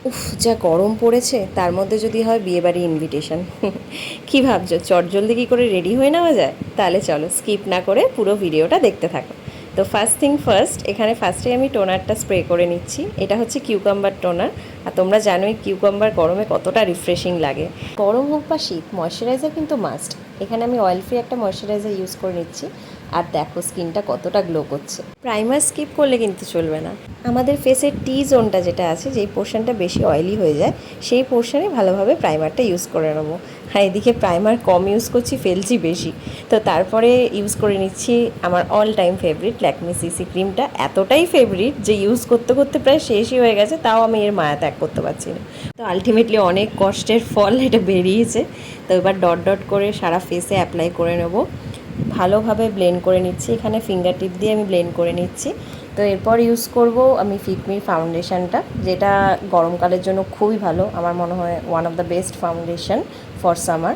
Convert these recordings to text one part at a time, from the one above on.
উফ, যা গরম পড়েছে, তার মধ্যে যদি হয় বিয়েবাড়ি ইনভিটেশন। কি ভাবছো, চটজলদি কি করে রেডি হয়ে নেওয়া যায়? তাহলে চলো স্কিপ না করে পুরো ভিডিওটা দেখতে থাকো। তো ফার্স্ট থিং ফার্স্ট, এখানে ফার্স্টে আমি টোনারটা স্প্রে করে নিচ্ছি। এটা হচ্ছে কিউকাম্বার টোনার। আর তোমরা জানোই কিউকাম্বার গরমে কতটা রিফ্রেশিং লাগে। গরম হোক বা শীত, ময়শ্চারাইজার কিন্তু মাস্ট। এখানে আমি অয়েল ফ্রি একটা ময়শ্চারাইজার ইউজ করে নিচ্ছি। আর দেখো স্কিনটা কতটা গ্লো করছে। প্রাইমার স্কিপ করলে কিন্তু চলবে না। আমাদের ফেসের টি জোনটা যেটা আছে, যেই পোর্শনটা বেশি অয়েলি হয়ে যায়, সেই পোর্শনে ভালোভাবে প্রাইমারটা ইউজ করে নেবো। হ্যাঁ, এদিকে প্রাইমার কম ইউজ করছি, ফেলছি বেশি। তো তারপরে ইউজ করে নিচ্ছি আমার all time favourite Lakme CC ক্রিমটা। এতটাই ফেভারিট যে ইউজ করতে করতে প্রায় শেষই হয়ে গেছে, তাও আমি এর মায়া ত্যাগ করতে পারছি না। তো আলটিমেটলি অনেক কষ্টের ফল এটা বেরিয়েছে। তো এবার ডট ডট করে সারা ফেসে অ্যাপ্লাই করে নেবো। ভালোভাবে ব্লেন্ড করে নিচ্ছি, এখানে ফিঙ্গার টিপ দিয়ে আমি ব্লেন্ড করে নিচ্ছি। তো এরপর ইউজ করব আমি ফিটমির ফাউন্ডেশনটা, যেটা গরমকালের জন্য খুবই ভালো। আমার মনে হয় one of the best foundation for summer.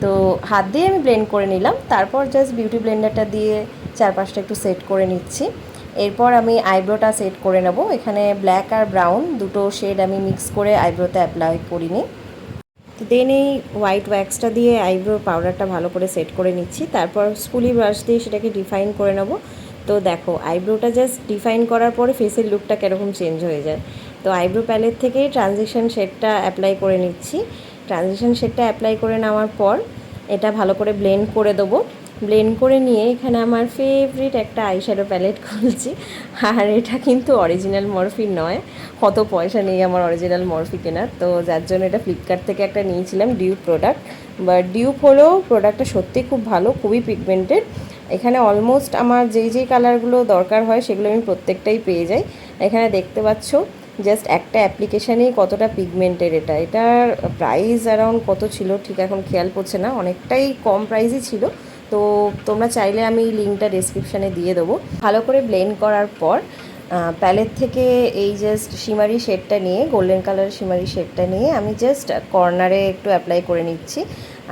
তো হাত দিয়ে আমি ব্লেন্ড করে নিলাম, তারপর জাস্ট বিউটি ব্লেন্ডারটা দিয়ে চারপাশটা একটু সেট করে নিচ্ছি। এরপর আমি আইব্রোটা সেট করে নেব। এখানে ব্ল্যাক আর ব্রাউন দুটো শেড আমি মিক্স করে আইব্রোতে অ্যাপ্লাই করিনি। দেন এই হোয়াইট ওয়্যাক্সটা দিয়ে আইব্রো পাউডারটা ভালো করে সেট করে নিচ্ছি। তারপর স্পুলি ব্রাশ দিয়ে সেটাকে ডিফাইন করে নেব। তো দেখো আইব্রোটা জাস্ট ডিফাইন করার পরে ফেসের লুকটা কীরকম চেঞ্জ হয়ে যায়। তো আইব্রো প্যালেট থেকেই ট্রানজিশন শেডটা অ্যাপ্লাই করে নিচ্ছি। ট্রানজিশন শেডটা অ্যাপ্লাই করে নেওয়ার পর এটা ভালো করে ব্লেন্ড করে দেবো। ব্লেন্ড করে নিয়ে এখানে আমার ফেভারিট একটা আইশ্যাডো প্যালেট খুলছি। আর এটা কিন্তু অরিজিনাল মরফি নয়, কত পয়সা নেই আমার অরিজিনাল মরফি কেনার। তো যার জন্য এটা ফ্লিপকার্ট থেকে একটা নিয়েছিলাম ডিউপ প্রোডাক্ট। বাট ডিউপ হলেও প্রোডাক্টটা সত্যিই খুব ভালো, খুবই পিগমেন্টেড। এখানে অলমোস্ট আমার যেই কালারগুলো দরকার হয় সেগুলো আমি প্রত্যেকটাই পেয়ে যাই। এখানে দেখতে পাচ্ছ জাস্ট একটা অ্যাপ্লিকেশানেই কতটা পিগমেন্টেড। এটার প্রাইস অ্যারাউন্ড কত ছিল ঠিক এখন খেয়াল পড়ছে না, অনেকটাই কম প্রাইসই ছিল। তো তোমরা চাইলে আমি লিঙ্কটা ডেসক্রিপশানে দিয়ে দেবো। ভালো করে ব্লেন্ড করার পর প্যালেট থেকে এই জাস্ট শিমারি শেডটা নিয়ে, গোল্ডেন কালারের শিমারি শেডটা নিয়ে আমি জাস্ট কর্নারে একটু অ্যাপ্লাই করে নিচ্ছি।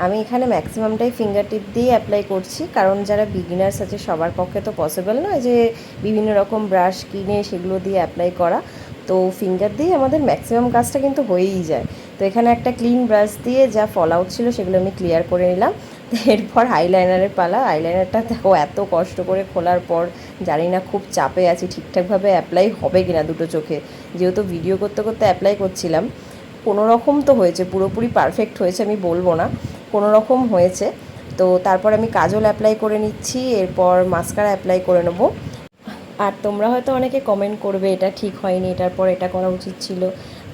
আমি এখানে ম্যাক্সিমামটাই ফিঙ্গার টিপ দিয়ে অ্যাপ্লাই করছি, কারণ যারা বিগিনার্স আছে সবার পক্ষে তো পসিবল নয় যে বিভিন্ন রকম ব্রাশ কিনে সেগুলো দিয়ে অ্যাপ্লাই করা। তো ফিঙ্গার দিয়ে আমাদের ম্যাক্সিমাম কাজটা কিন্তু হয়েই যায়। তো এখানে একটা ক্লিন ব্রাশ দিয়ে যা ফল আউট ছিল সেগুলো আমি ক্লিয়ার করে নিলাম। এরপর আইলাইনারের পালা। আইলাইনারটা দেখো এত কষ্ট করে খোলার পর জানি না, খুব চাপে আছি ঠিকঠাকভাবে অ্যাপ্লাই হবে কিনা দুটো চোখে। যেহেতু ভিডিও করতে করতে অ্যাপ্লাই করছিলাম, কোনো রকম তো হয়েছে, পুরোপুরি পারফেক্ট হয়েছে আমি বলবো না, কোনো রকম হয়েছে। তো তারপর আমি কাজল অ্যাপ্লাই করে নিচ্ছি, এরপর মাস্কারা অ্যাপ্লাই করে নেবো। আর তোমরা হয়তো অনেকে কমেন্ট করবে এটা ঠিক হয়নি, এটার পর এটা করা উচিত ছিল।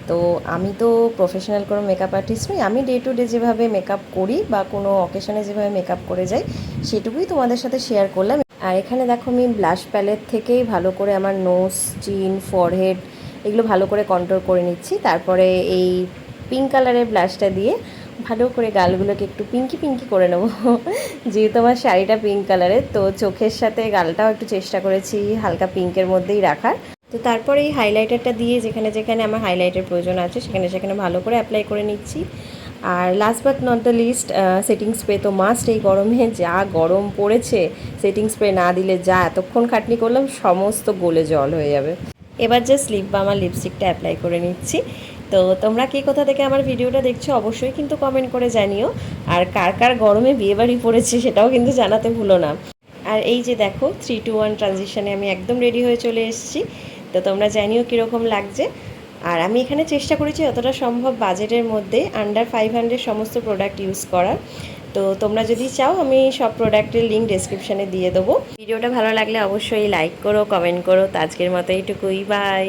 তো আমি তো প্রফেশনাল কোনো মেকআপ আর্টিস্ট নই, আমি ডে টু ডে যেভাবে মেকআপ করি বা কোনো অকেশনে যেভাবে মেকআপ করে যাই সেটুকুই তোমাদের সাথে শেয়ার করলাম। আর এখানে দেখো আমি ব্লাশ প্যালেট থেকেই ভালো করে আমার নোজ, চিন, ফরহেড এগুলো ভালো করে কন্ট্রোল করে নিচ্ছি। তারপরে এই পিঙ্ক কালারের ব্লাশটা দিয়ে ভালো করে গালগুলোকে একটু পিঙ্কি পিঙ্কি করে নেবো। যেহেতু আমার শাড়িটা পিঙ্ক কালারের, তো চোখের সাথে গালটাও একটু চেষ্টা করেছি হালকা পিঙ্কের মধ্যেই রাখার। তো তারপরে এই হাইলাইটারটা দিয়ে যেখানে যেখানে আমার হাইলাইটের প্রয়োজন আছে সেখানে সেখানে ভালো করে অ্যাপ্লাই করে নিচ্ছি। আর last but not the least, setting spray তো মাস্ট। এই গরমে যা গরম পড়েছে, সেটিং স্প্রে না দিলে যা এতক্ষণ খাটনি করলাম সমস্ত গলে জল হয়ে যাবে। এবার জাস্ট লিপ বাম আর লিপস্টিকটা অ্যাপ্লাই করে নিচ্ছি। তো তোমরা কে কোথা থেকে আমার ভিডিওটা দেখছো অবশ্যই কিন্তু কমেন্ট করে জানিও। আর কার কার গরমে বিয়েবাড়ি পড়েছে সেটাও কিন্তু জানাতে ভুলো না। আর এই যে দেখো 3-2-1 ট্রানজিশনে আমি একদম রেডি হয়ে চলে এসেছি। তো তোমরা জানিও কীরকম লাগছে। আর আমি এখানে চেষ্টা করেছি যতটা সম্ভব বাজেটের মধ্যে আন্ডার 500 সমস্ত প্রোডাক্ট ইউজ করার। তো তোমরা যদি চাও আমি সব প্রোডাক্টের লিঙ্ক ডেসক্রিপশানে দিয়ে দেবো। ভিডিওটা ভালো লাগলে অবশ্যই লাইক করো, কমেন্ট করো। তো আজকের মতো এইটুকুই, বাই।